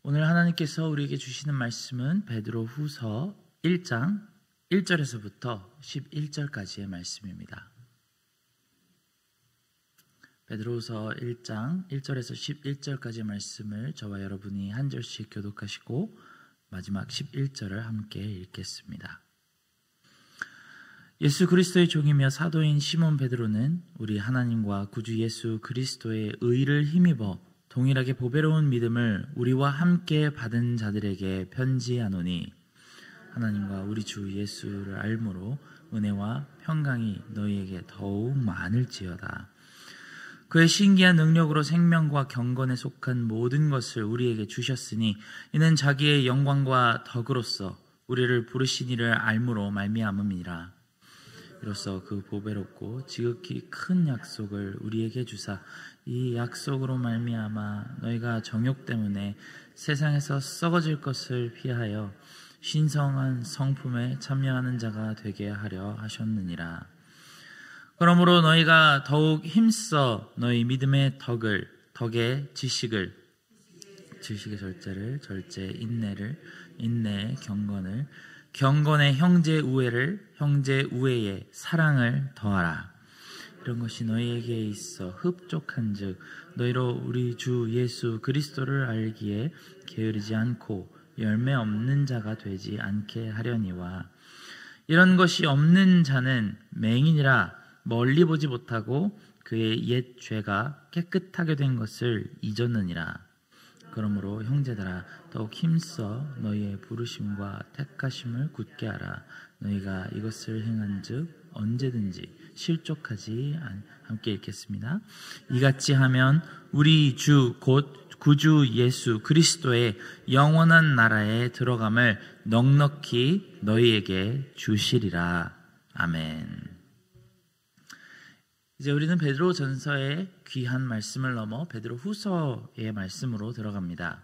오늘 하나님께서 우리에게 주시는 말씀은 베드로후서 1장 1절에서부터 11절까지의 말씀입니다. 베드로후서 1장 1절에서 11절까지의 말씀을 저와 여러분이 한 절씩 교독하시고 마지막 11절을 함께 읽겠습니다. 예수 그리스도의 종이며 사도인 시몬 베드로는 우리 하나님과 구주 예수 그리스도의 의를 힘입어 동일하게 보배로운 믿음을 우리와 함께 받은 자들에게 편지하노니 하나님과 우리 주 예수를 알므로 은혜와 평강이 너희에게 더욱 많을지어다. 그의 신기한 능력으로 생명과 경건에 속한 모든 것을 우리에게 주셨으니 이는 자기의 영광과 덕으로서 우리를 부르신 이를 알므로 말미암음이라. 이로써 그 보배롭고 지극히 큰 약속을 우리에게 주사 이 약속으로 말미암아 너희가 정욕 때문에 세상에서 썩어질 것을 피하여 신성한 성품에 참여하는 자가 되게 하려 하셨느니라. 그러므로 너희가 더욱 힘써 너희 믿음의 덕의 지식의 절제를, 절제의 인내를, 인내의 경건을, 경건의 형제 우애를, 형제 우애의 사랑을 더하라. 이런 것이 너희에게 있어 흡족한즉 너희로 우리 주 예수 그리스도를 알기에 게으르지 않고 열매 없는 자가 되지 않게 하려니와. 이런 것이 없는 자는 맹인이라 멀리 보지 못하고 그의 옛 죄가 깨끗하게 된 것을 잊었느니라. 그러므로 형제들아 더욱 힘써 너희의 부르심과 택하심을 굳게 하라. 너희가 이것을 행한즉 언제든지 실족하지 함께 읽겠습니다. 이같이 하면 우리 주 곧 구주 예수 그리스도의 영원한 나라에 들어감을 넉넉히 너희에게 주시리라. 아멘. 이제 우리는 베드로 전서의 귀한 말씀을 넘어 베드로 후서의 말씀으로 들어갑니다.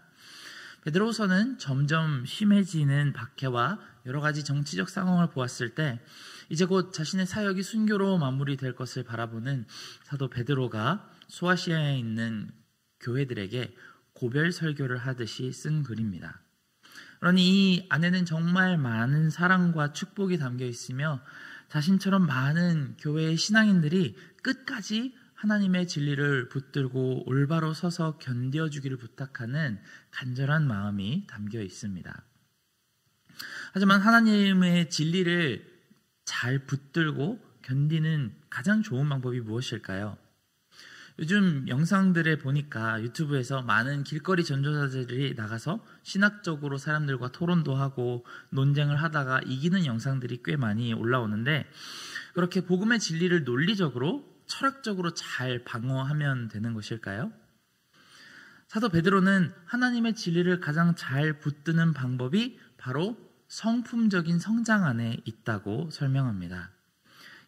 베드로 후서는 점점 심해지는 박해와 여러 가지 정치적 상황을 보았을 때 이제 곧 자신의 사역이 순교로 마무리될 것을 바라보는 사도 베드로가 소아시아에 있는 교회들에게 고별 설교를 하듯이 쓴 글입니다. 그러니 이 안에는 정말 많은 사랑과 축복이 담겨 있으며 자신처럼 많은 교회의 신앙인들이 끝까지 하나님의 진리를 붙들고 올바로 서서 견뎌주기를 부탁하는 간절한 마음이 담겨 있습니다. 하지만 하나님의 진리를 잘 붙들고 견디는 가장 좋은 방법이 무엇일까요? 요즘 영상들에 보니까 유튜브에서 많은 길거리 전도자들이 나가서 신학적으로 사람들과 토론도 하고 논쟁을 하다가 이기는 영상들이 꽤 많이 올라오는데 그렇게 복음의 진리를 논리적으로 철학적으로 잘 방어하면 되는 것일까요? 사도 베드로는 하나님의 진리를 가장 잘 붙드는 방법이 바로 성품적인 성장 안에 있다고 설명합니다.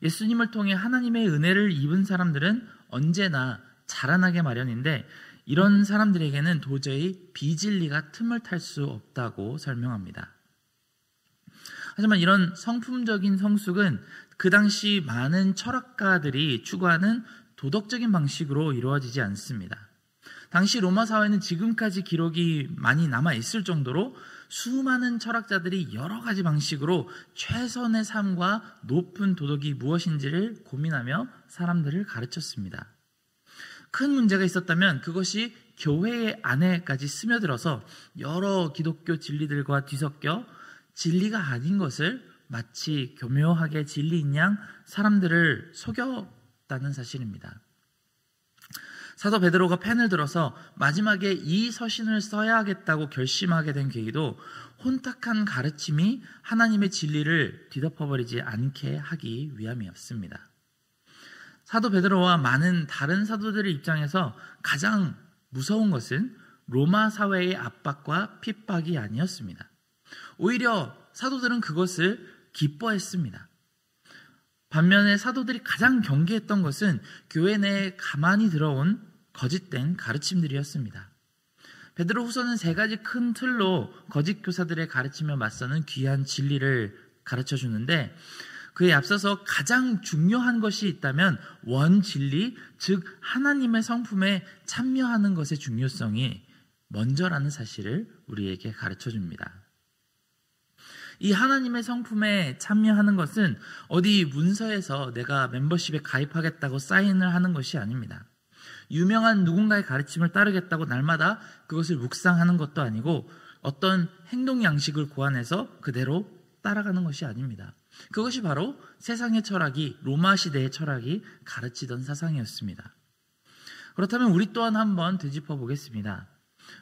예수님을 통해 하나님의 은혜를 입은 사람들은 언제나 자라나게 마련인데 이런 사람들에게는 도저히 비진리가 틈을 탈 수 없다고 설명합니다. 하지만 이런 성품적인 성숙은 그 당시 많은 철학가들이 추구하는 도덕적인 방식으로 이루어지지 않습니다. 당시 로마 사회는 지금까지 기록이 많이 남아있을 정도로 수많은 철학자들이 여러 가지 방식으로 최선의 삶과 높은 도덕이 무엇인지를 고민하며 사람들을 가르쳤습니다. 큰 문제가 있었다면 그것이 교회 안에까지 스며들어서 여러 기독교 진리들과 뒤섞여 진리가 아닌 것을 마치 교묘하게 진리인 양 사람들을 속였다는 사실입니다. 사도 베드로가 펜을 들어서 마지막에 이 서신을 써야겠다고 결심하게 된 계기도 혼탁한 가르침이 하나님의 진리를 뒤덮어버리지 않게 하기 위함이었습니다. 사도 베드로와 많은 다른 사도들의 입장에서 가장 무서운 것은 로마 사회의 압박과 핍박이 아니었습니다. 오히려 사도들은 그것을 기뻐했습니다. 반면에 사도들이 가장 경계했던 것은 교회 내에 가만히 들어온 거짓된 가르침들이었습니다. 베드로 후서는 세 가지 큰 틀로 거짓 교사들의 가르침에 맞서는 귀한 진리를 가르쳐 주는데 그에 앞서서 가장 중요한 것이 있다면 원진리, 즉 하나님의 성품에 참여하는 것의 중요성이 먼저라는 사실을 우리에게 가르쳐 줍니다. 이 하나님의 성품에 참여하는 것은 어디 문서에서 내가 멤버십에 가입하겠다고 사인을 하는 것이 아닙니다. 유명한 누군가의 가르침을 따르겠다고 날마다 그것을 묵상하는 것도 아니고 어떤 행동 양식을 고안해서 그대로 따라가는 것이 아닙니다. 그것이 바로 세상의 철학이, 로마 시대의 철학이 가르치던 사상이었습니다. 그렇다면 우리 또한 한번 되짚어 보겠습니다.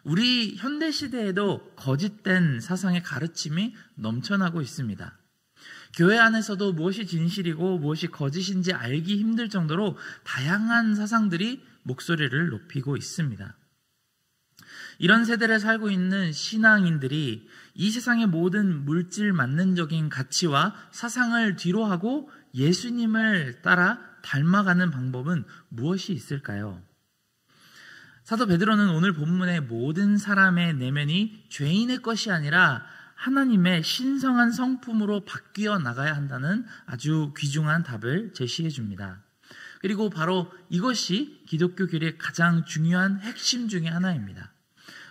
우리 현대 시대에도 거짓된 사상의 가르침이 넘쳐나고 있습니다. 교회 안에서도 무엇이 진실이고 무엇이 거짓인지 알기 힘들 정도로 다양한 사상들이 목소리를 높이고 있습니다. 이런 세대를 살고 있는 신앙인들이 이 세상의 모든 물질 만능적인 가치와 사상을 뒤로하고 예수님을 따라 닮아가는 방법은 무엇이 있을까요? 사도 베드로는 오늘 본문의 모든 사람의 내면이 죄인의 것이 아니라 하나님의 신성한 성품으로 바뀌어 나가야 한다는 아주 귀중한 답을 제시해 줍니다. 그리고 바로 이것이 기독교 교리의 가장 중요한 핵심 중에 하나입니다.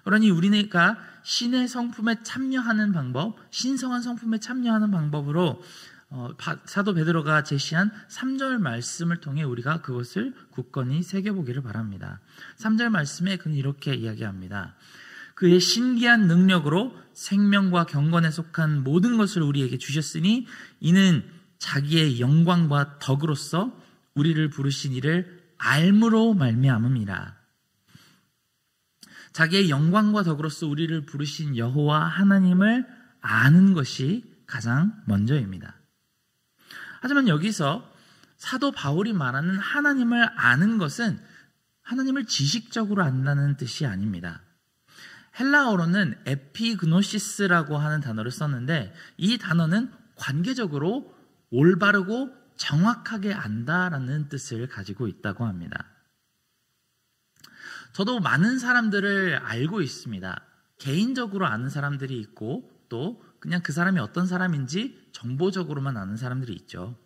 그러니 우리가 신의 성품에 참여하는 방법, 신성한 성품에 참여하는 방법으로 사도 베드로가 제시한 3절 말씀을 통해 우리가 그것을 굳건히 새겨보기를 바랍니다. 3절 말씀에 그는 이렇게 이야기합니다. 그의 신기한 능력으로 생명과 경건에 속한 모든 것을 우리에게 주셨으니 이는 자기의 영광과 덕으로서 우리를 부르신 이를 알므로 말미암음이라. 자기의 영광과 덕으로서 우리를 부르신 여호와 하나님을 아는 것이 가장 먼저입니다. 하지만 여기서 사도 바울이 말하는 하나님을 아는 것은 하나님을 지식적으로 안다는 뜻이 아닙니다. 헬라어로는 에피그노시스라고 하는 단어를 썼는데 이 단어는 관계적으로 올바르고 정확하게 안다라는 뜻을 가지고 있다고 합니다. 저도 많은 사람들을 알고 있습니다. 개인적으로 아는 사람들이 있고 또 그냥 그 사람이 어떤 사람인지 정보적으로만 아는 사람들이 있죠.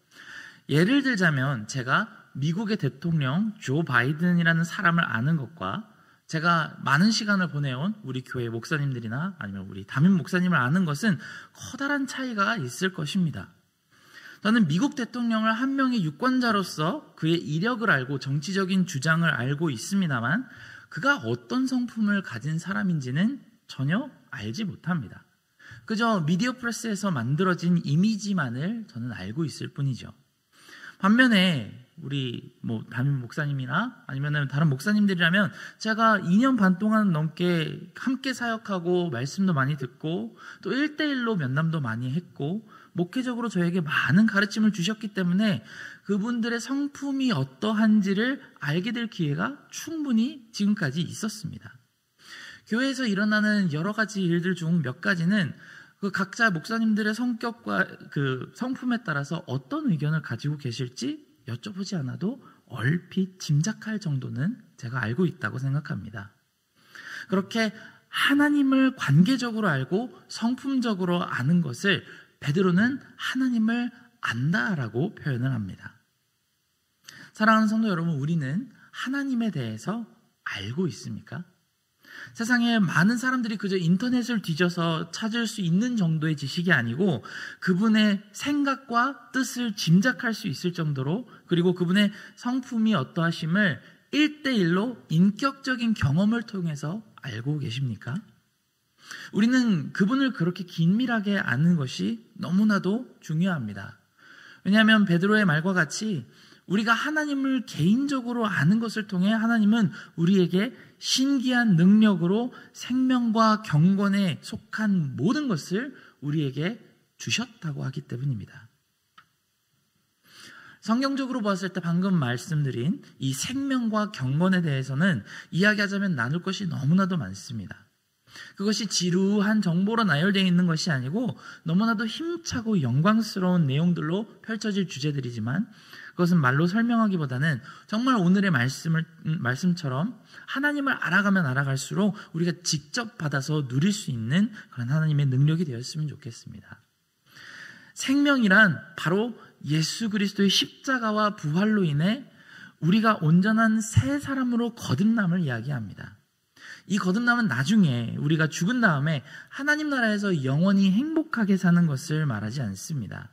예를 들자면 제가 미국의 대통령 조 바이든이라는 사람을 아는 것과 제가 많은 시간을 보내온 우리 교회 목사님들이나 아니면 우리 담임 목사님을 아는 것은 커다란 차이가 있을 것입니다. 저는 미국 대통령을 한 명의 유권자로서 그의 이력을 알고 정치적인 주장을 알고 있습니다만 그가 어떤 성품을 가진 사람인지는 전혀 알지 못합니다. 그저 미디어 프레스에서 만들어진 이미지만을 저는 알고 있을 뿐이죠. 반면에 우리 담임 목사님이나 아니면 다른 목사님들이라면 제가 2년 반 동안 넘게 함께 사역하고 말씀도 많이 듣고 또 1대1로 면담도 많이 했고 목회적으로 저에게 많은 가르침을 주셨기 때문에 그분들의 성품이 어떠한지를 알게 될 기회가 충분히 지금까지 있었습니다. 교회에서 일어나는 여러 가지 일들 중 몇 가지는 그 각자 목사님들의 성격과 그 성품에 따라서 어떤 의견을 가지고 계실지 여쭤보지 않아도 얼핏 짐작할 정도는 제가 알고 있다고 생각합니다. 그렇게 하나님을 관계적으로 알고 성품적으로 아는 것을 베드로는 하나님을 안다라고 표현을 합니다. 사랑하는 성도 여러분, 우리는 하나님에 대해서 알고 있습니까? 세상에 많은 사람들이 그저 인터넷을 뒤져서 찾을 수 있는 정도의 지식이 아니고 그분의 생각과 뜻을 짐작할 수 있을 정도로 그리고 그분의 성품이 어떠하심을 1대1로 인격적인 경험을 통해서 알고 계십니까? 우리는 그분을 그렇게 긴밀하게 아는 것이 너무나도 중요합니다. 왜냐하면 베드로의 말과 같이 우리가 하나님을 개인적으로 아는 것을 통해 하나님은 우리에게 신기한 능력으로 생명과 경건에 속한 모든 것을 우리에게 주셨다고 하기 때문입니다. 성경적으로 봤을 때 방금 말씀드린 이 생명과 경건에 대해서는 이야기하자면 나눌 것이 너무나도 많습니다. 그것이 지루한 정보로 나열되어 있는 것이 아니고 너무나도 힘차고 영광스러운 내용들로 펼쳐질 주제들이지만 그것은 말로 설명하기보다는 정말 오늘의 말씀처럼 하나님을 알아가면 알아갈수록 우리가 직접 받아서 누릴 수 있는 그런 하나님의 능력이 되었으면 좋겠습니다. 생명이란 바로 예수 그리스도의 십자가와 부활로 인해 우리가 온전한 새 사람으로 거듭남을 이야기합니다. 이 거듭남은 나중에 우리가 죽은 다음에 하나님 나라에서 영원히 행복하게 사는 것을 말하지 않습니다.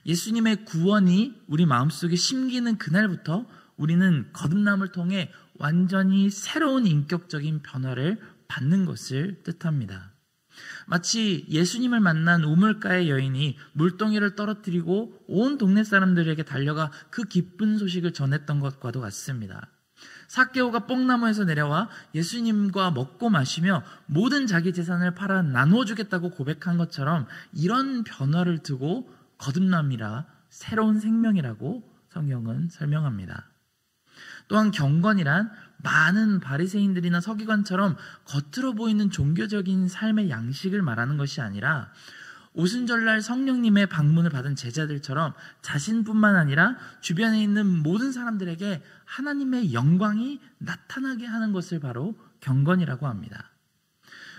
예수님의 구원이 우리 마음속에 심기는 그날부터 우리는 거듭남을 통해 완전히 새로운 인격적인 변화를 받는 것을 뜻합니다. 마치 예수님을 만난 우물가의 여인이 물동이를 떨어뜨리고 온 동네 사람들에게 달려가 그 기쁜 소식을 전했던 것과도 같습니다. 삭개오가 뽕나무에서 내려와 예수님과 먹고 마시며 모든 자기 재산을 팔아 나누어 주겠다고 고백한 것처럼 이런 변화를 두고 거듭남이라 새로운 생명이라고 성경은 설명합니다. 또한 경건이란 많은 바리새인들이나 서기관처럼 겉으로 보이는 종교적인 삶의 양식을 말하는 것이 아니라 오순절날 성령님의 방문을 받은 제자들처럼 자신뿐만 아니라 주변에 있는 모든 사람들에게 하나님의 영광이 나타나게 하는 것을 바로 경건이라고 합니다.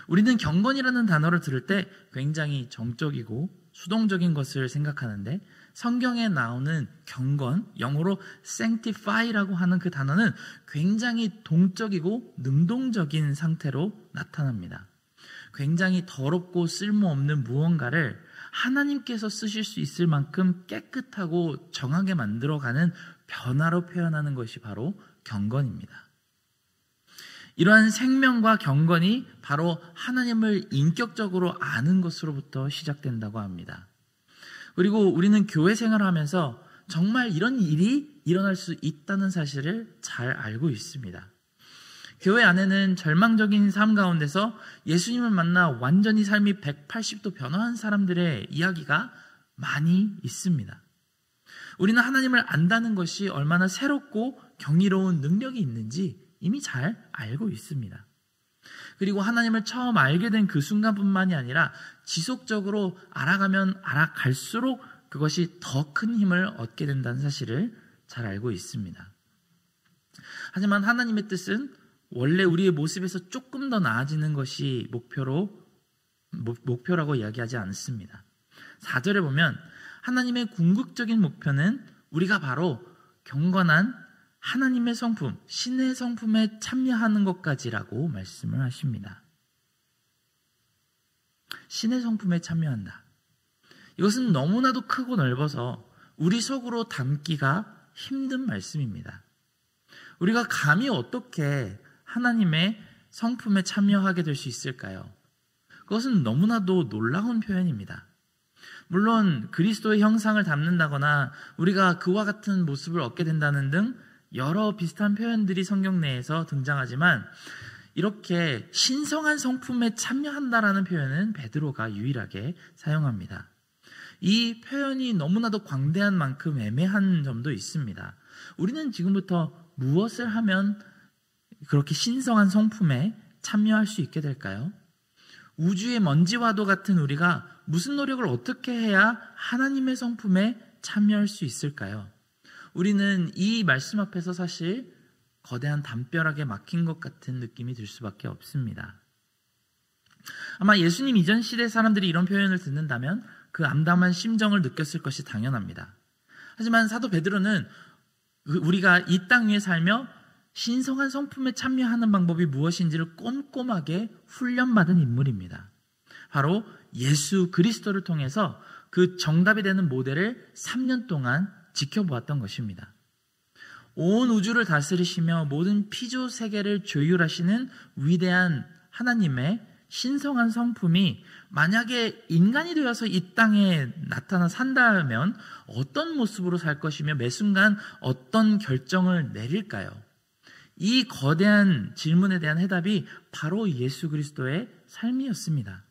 우리는 경건이라는 단어를 들을 때 굉장히 정적이고 수동적인 것을 생각하는데 성경에 나오는 경건, 영어로 sanctify라고 하는 그 단어는 굉장히 동적이고 능동적인 상태로 나타납니다. 굉장히 더럽고 쓸모없는 무언가를 하나님께서 쓰실 수 있을 만큼 깨끗하고 정하게 만들어가는 변화로 표현하는 것이 바로 경건입니다. 이러한 생명과 경건이 바로 하나님을 인격적으로 아는 것으로부터 시작된다고 합니다. 그리고 우리는 교회 생활을 하면서 정말 이런 일이 일어날 수 있다는 사실을 잘 알고 있습니다. 교회 안에는 절망적인 삶 가운데서 예수님을 만나 완전히 삶이 180도 변화한 사람들의 이야기가 많이 있습니다. 우리는 하나님을 안다는 것이 얼마나 새롭고 경이로운 능력이 있는지 이미 잘 알고 있습니다. 그리고 하나님을 처음 알게 된 그 순간뿐만이 아니라 지속적으로 알아가면 알아갈수록 그것이 더 큰 힘을 얻게 된다는 사실을 잘 알고 있습니다. 하지만 하나님의 뜻은 원래 우리의 모습에서 조금 더 나아지는 것이 목표라고 이야기하지 않습니다. 4절에 보면 하나님의 궁극적인 목표는 우리가 바로 경건한 하나님의 성품, 신의 성품에 참여하는 것까지라고 말씀을 하십니다. 신의 성품에 참여한다. 이것은 너무나도 크고 넓어서 우리 속으로 담기가 힘든 말씀입니다. 우리가 감히 어떻게 하나님의 성품에 참여하게 될 수 있을까요? 그것은 너무나도 놀라운 표현입니다. 물론 그리스도의 형상을 담는다거나 우리가 그와 같은 모습을 얻게 된다는 등 여러 비슷한 표현들이 성경 내에서 등장하지만 이렇게 신성한 성품에 참여한다라는 표현은 베드로가 유일하게 사용합니다. 이 표현이 너무나도 광대한 만큼 애매한 점도 있습니다. 우리는 지금부터 무엇을 하면 그렇게 신성한 성품에 참여할 수 있게 될까요? 우주의 먼지와도 같은 우리가 무슨 노력을 어떻게 해야 하나님의 성품에 참여할 수 있을까요? 우리는 이 말씀 앞에서 사실 거대한 담벼락에 막힌 것 같은 느낌이 들 수밖에 없습니다. 아마 예수님 이전 시대 사람들이 이런 표현을 듣는다면 그 암담한 심정을 느꼈을 것이 당연합니다. 하지만 사도 베드로는 우리가 이 땅 위에 살며 신성한 성품에 참여하는 방법이 무엇인지를 꼼꼼하게 훈련받은 인물입니다. 바로 예수 그리스도를 통해서 그 정답이 되는 모델을 3년 동안 지켜보았던 것입니다. 온 우주를 다스리시며 모든 피조 세계를 조율하시는 위대한 하나님의 신성한 성품이 만약에 인간이 되어서 이 땅에 나타나 산다면 어떤 모습으로 살 것이며 매 순간 어떤 결정을 내릴까요? 이 거대한 질문에 대한 해답이 바로 예수 그리스도의 삶이었습니다.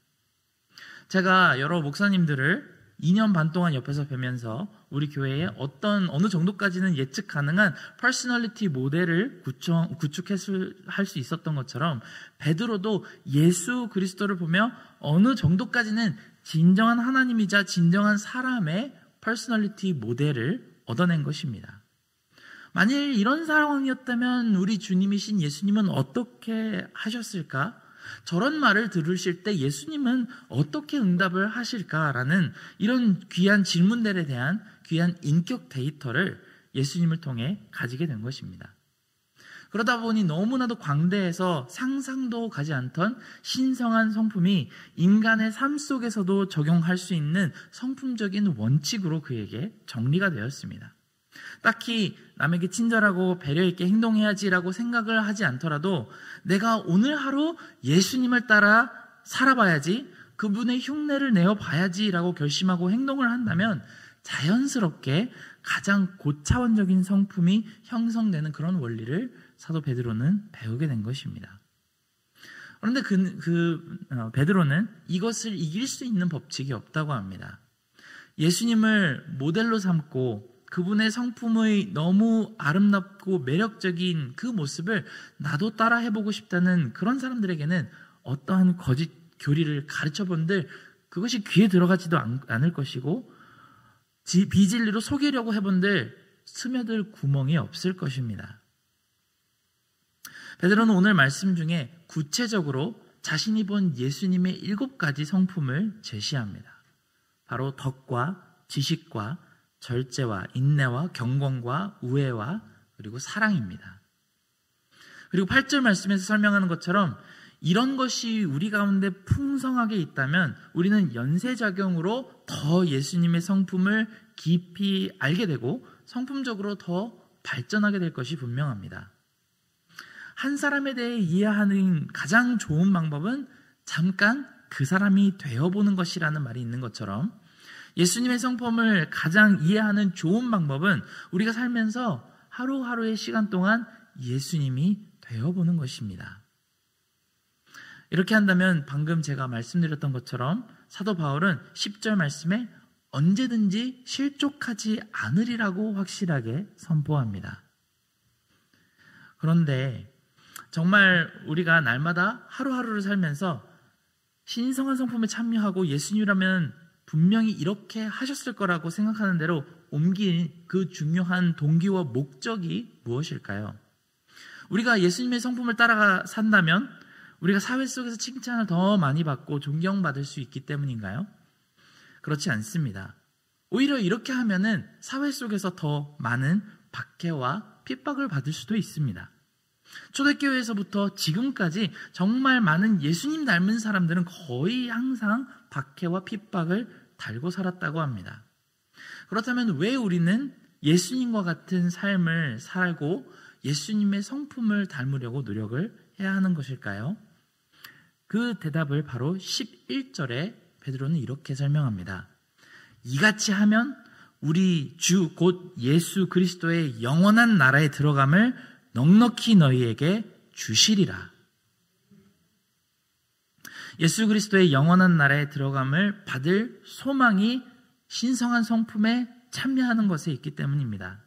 제가 여러 목사님들을 2년 반 동안 옆에서 뵈면서 우리 교회에 어느 정도까지는 예측 가능한 퍼스널리티 모델을 구축할 수 있었던 것처럼 베드로도 예수 그리스도를 보며 어느 정도까지는 진정한 하나님이자 진정한 사람의 퍼스널리티 모델을 얻어낸 것입니다. 만일 이런 상황이었다면 우리 주님이신 예수님은 어떻게 하셨을까? 저런 말을 들으실 때 예수님은 어떻게 응답을 하실까라는 이런 귀한 질문들에 대한 귀한 인격 데이터를 예수님을 통해 가지게 된 것입니다. 그러다 보니 너무나도 광대해서 상상도 가지 않던 신성한 성품이 인간의 삶 속에서도 적용할 수 있는 성품적인 원칙으로 그에게 정리가 되었습니다. 딱히 남에게 친절하고 배려 있게 행동해야지라고 생각을 하지 않더라도 내가 오늘 하루 예수님을 따라 살아봐야지, 그분의 흉내를 내어봐야지라고 결심하고 행동을 한다면 자연스럽게 가장 고차원적인 성품이 형성되는 그런 원리를 사도 베드로는 배우게 된 것입니다. 그런데 베드로는 이것을 이길 수 있는 법칙이 없다고 합니다. 예수님을 모델로 삼고 그분의 성품의 너무 아름답고 매력적인 그 모습을 나도 따라 해보고 싶다는 그런 사람들에게는 어떠한 거짓 교리를 가르쳐 본들 그것이 귀에 들어가지도 않을 것이고, 비진리로 속이려고 해본들 스며들 구멍이 없을 것입니다. 베드로는 오늘 말씀 중에 구체적으로 자신이 본 예수님의 7가지 성품을 제시합니다. 바로 덕과 지식과 절제와 인내와 경건과 우애와 그리고 사랑입니다. 그리고 8절 말씀에서 설명하는 것처럼 이런 것이 우리 가운데 풍성하게 있다면 우리는 연쇄작용으로 더 예수님의 성품을 깊이 알게 되고 성품적으로 더 발전하게 될 것이 분명합니다. 한 사람에 대해 이해하는 가장 좋은 방법은 잠깐 그 사람이 되어보는 것이라는 말이 있는 것처럼, 예수님의 성품을 가장 이해하는 좋은 방법은 우리가 살면서 하루하루의 시간 동안 예수님이 되어보는 것입니다. 이렇게 한다면 방금 제가 말씀드렸던 것처럼 사도 바울은 10절 말씀에 언제든지 실족하지 않으리라고 확실하게 선포합니다. 그런데 정말 우리가 날마다 하루하루를 살면서 신성한 성품에 참여하고 예수님이라면 분명히 이렇게 하셨을 거라고 생각하는 대로 옮긴 그 중요한 동기와 목적이 무엇일까요? 우리가 예수님의 성품을 따라가 산다면 우리가 사회 속에서 칭찬을 더 많이 받고 존경받을 수 있기 때문인가요? 그렇지 않습니다. 오히려 이렇게 하면은 사회 속에서 더 많은 박해와 핍박을 받을 수도 있습니다. 초대교회에서부터 지금까지 정말 많은 예수님 닮은 사람들은 거의 항상 박해와 핍박을 달고 살았다고 합니다. 그렇다면 왜 우리는 예수님과 같은 삶을 살고 예수님의 성품을 닮으려고 노력을 해야 하는 것일까요? 그 대답을 바로 11절에 베드로는 이렇게 설명합니다. 이같이 하면 우리 주 곧 예수 그리스도의 영원한 나라에 들어감을 넉넉히 너희에게 주시리라. 예수 그리스도의 영원한 나라에 들어감을 받을 소망이 신성한 성품에 참여하는 것에 있기 때문입니다.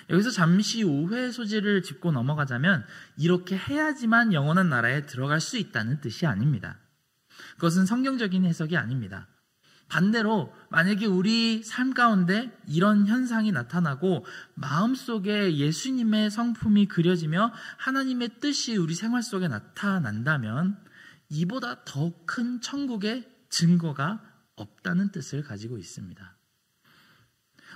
여기서 잠시 오해의 소지를 짚고 넘어가자면 이렇게 해야지만 영원한 나라에 들어갈 수 있다는 뜻이 아닙니다. 그것은 성경적인 해석이 아닙니다. 반대로 만약에 우리 삶 가운데 이런 현상이 나타나고 마음속에 예수님의 성품이 그려지며 하나님의 뜻이 우리 생활 속에 나타난다면 이보다 더 큰 천국의 증거가 없다는 뜻을 가지고 있습니다.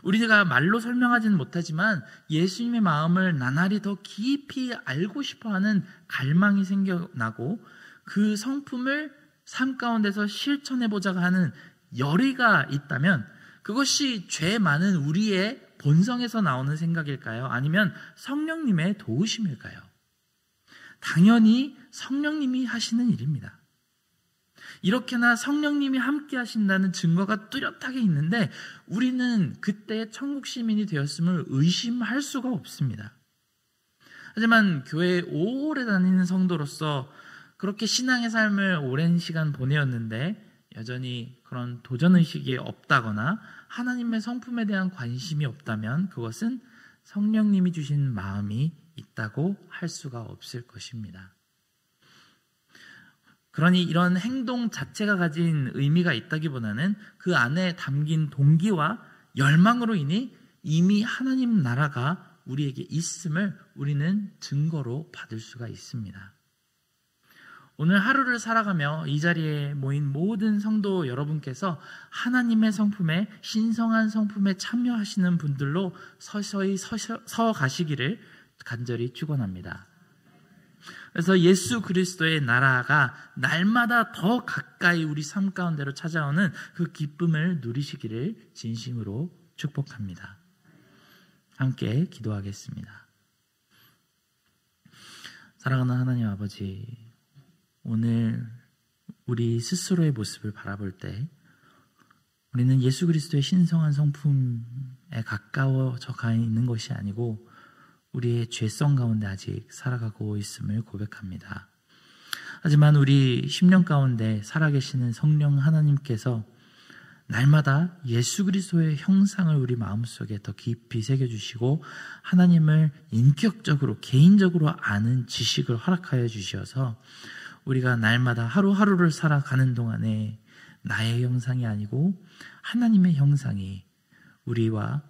우리가 말로 설명하지는 못하지만 예수님의 마음을 나날이 더 깊이 알고 싶어하는 갈망이 생겨나고 그 성품을 삶 가운데서 실천해보자고 하는 열의가 있다면 그것이 죄 많은 우리의 본성에서 나오는 생각일까요? 아니면 성령님의 도우심일까요? 당연히 성령님이 하시는 일입니다. 이렇게나 성령님이 함께 하신다는 증거가 뚜렷하게 있는데 우리는 그때 천국 시민이 되었음을 의심할 수가 없습니다. 하지만 교회에 오래 다니는 성도로서 그렇게 신앙의 삶을 오랜 시간 보내었는데 여전히 그런 도전의식이 없다거나 하나님의 성품에 대한 관심이 없다면 그것은 성령님이 주신 마음이 있다고 할 수가 없을 것입니다. 그러니 이런 행동 자체가 가진 의미가 있다기보다는 그 안에 담긴 동기와 열망으로 인해 이미 하나님 나라가 우리에게 있음을 우리는 증거로 받을 수가 있습니다. 오늘 하루를 살아가며 이 자리에 모인 모든 성도 여러분께서 하나님의 성품에 신성한 성품에 참여하시는 분들로 서서히 서 가시기를 간절히 축원합니다. 그래서 예수 그리스도의 나라가 날마다 더 가까이 우리 삶 가운데로 찾아오는 그 기쁨을 누리시기를 진심으로 축복합니다. 함께 기도하겠습니다. 사랑하는 하나님 아버지, 오늘 우리 스스로의 모습을 바라볼 때 우리는 예수 그리스도의 신성한 성품에 가까워져 가 있는 것이 아니고 우리의 죄성 가운데 아직 살아가고 있음을 고백합니다. 하지만 우리 심령 가운데 살아계시는 성령 하나님께서 날마다 예수 그리스도의 형상을 우리 마음속에 더 깊이 새겨주시고 하나님을 인격적으로 개인적으로 아는 지식을 허락하여 주셔서 우리가 날마다 하루하루를 살아가는 동안에 나의 형상이 아니고 하나님의 형상이 우리와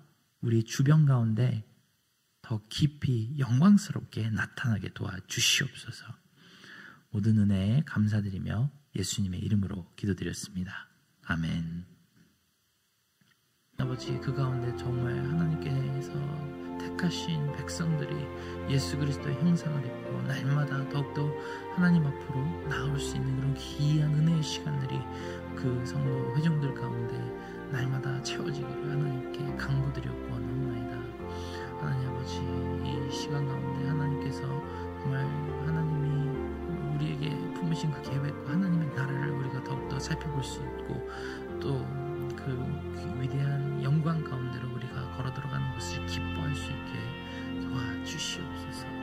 우리 주변 가운데 더 깊이 영광스럽게 나타나게 도와주시옵소서. 모든 은혜에 감사드리며 예수님의 이름으로 기도드렸습니다. 아멘. 아버지, 그 가운데 정말 하나님께서 택하신 백성들이 예수 그리스도의 형상을 입고 날마다 더욱더 하나님 앞으로 나올 수 있는 그런 귀한 은혜의 시간들이 그 성도 회중들 가운데 날마다 채워지기를 하나님께 간구드렸고 원하옵나이다. 하나님 아버지, 이 시간 가운데 하나님께서 정말 하나님이 우리에게 품으신 그 계획과 하나님의 나라를 우리가 더욱더 살펴볼 수 있고 또 그 위대한 영광 가운데로 우리가 걸어 들어가는 것을 기뻐할 수 있게 도와주시옵소서.